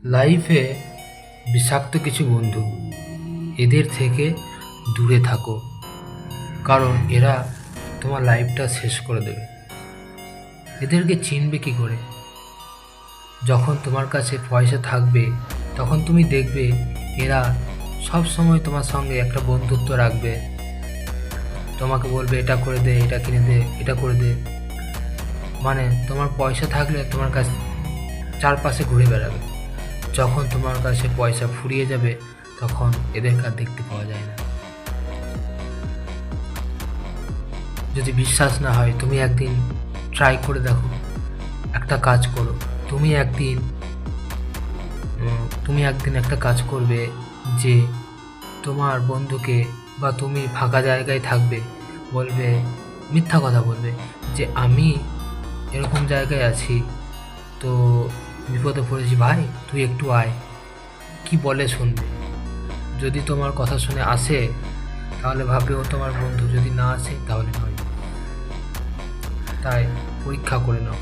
লাইফে বিষাক্ত কিছু বন্ধু, এদের থেকে দূরে থাকো। কারণ এরা তোমার লাইফটা শেষ করে দেবে। এদেরকে চিনবে কি করে? যখন তোমার কাছে পয়সা থাকবে তখন তুমি দেখবে এরা সব সময় তোমার সঙ্গে একটা বন্ধুত্ব রাখবে। তোমাকে বলবে এটা করে দে, এটা কিনে দে, এটা করে দে। মানে তোমার পয়সা থাকলে তোমার কাছে চারপাশে ঘুরে বেড়াবে। যখন তোমার কাছে পয়সা ফুরিয়ে যাবে তখন এদেরকে আর দেখতে পাওয়া যায় না। যদি বিশ্বাস না হয় তুমি একদিন ট্রাই করে দেখো। একটা কাজ করো, তুমি একদিন একটা কাজ করবে যে তোমার বন্ধুকে, বা তুমি ফাঁকা জায়গায় থাকবে, বলবে, মিথ্যা কথা বলবে যে আমি এরকম জায়গায় আছি, তো বিপদে পড়েছি ভাই, তুই একটু আয়। কি বলে শুনবে। যদি তোমার কথা শুনে আসে তাহলে ভাববে ও তোমার বন্ধু, যদি না আসে তাহলে নয়। তাই পরীক্ষা করে নাও।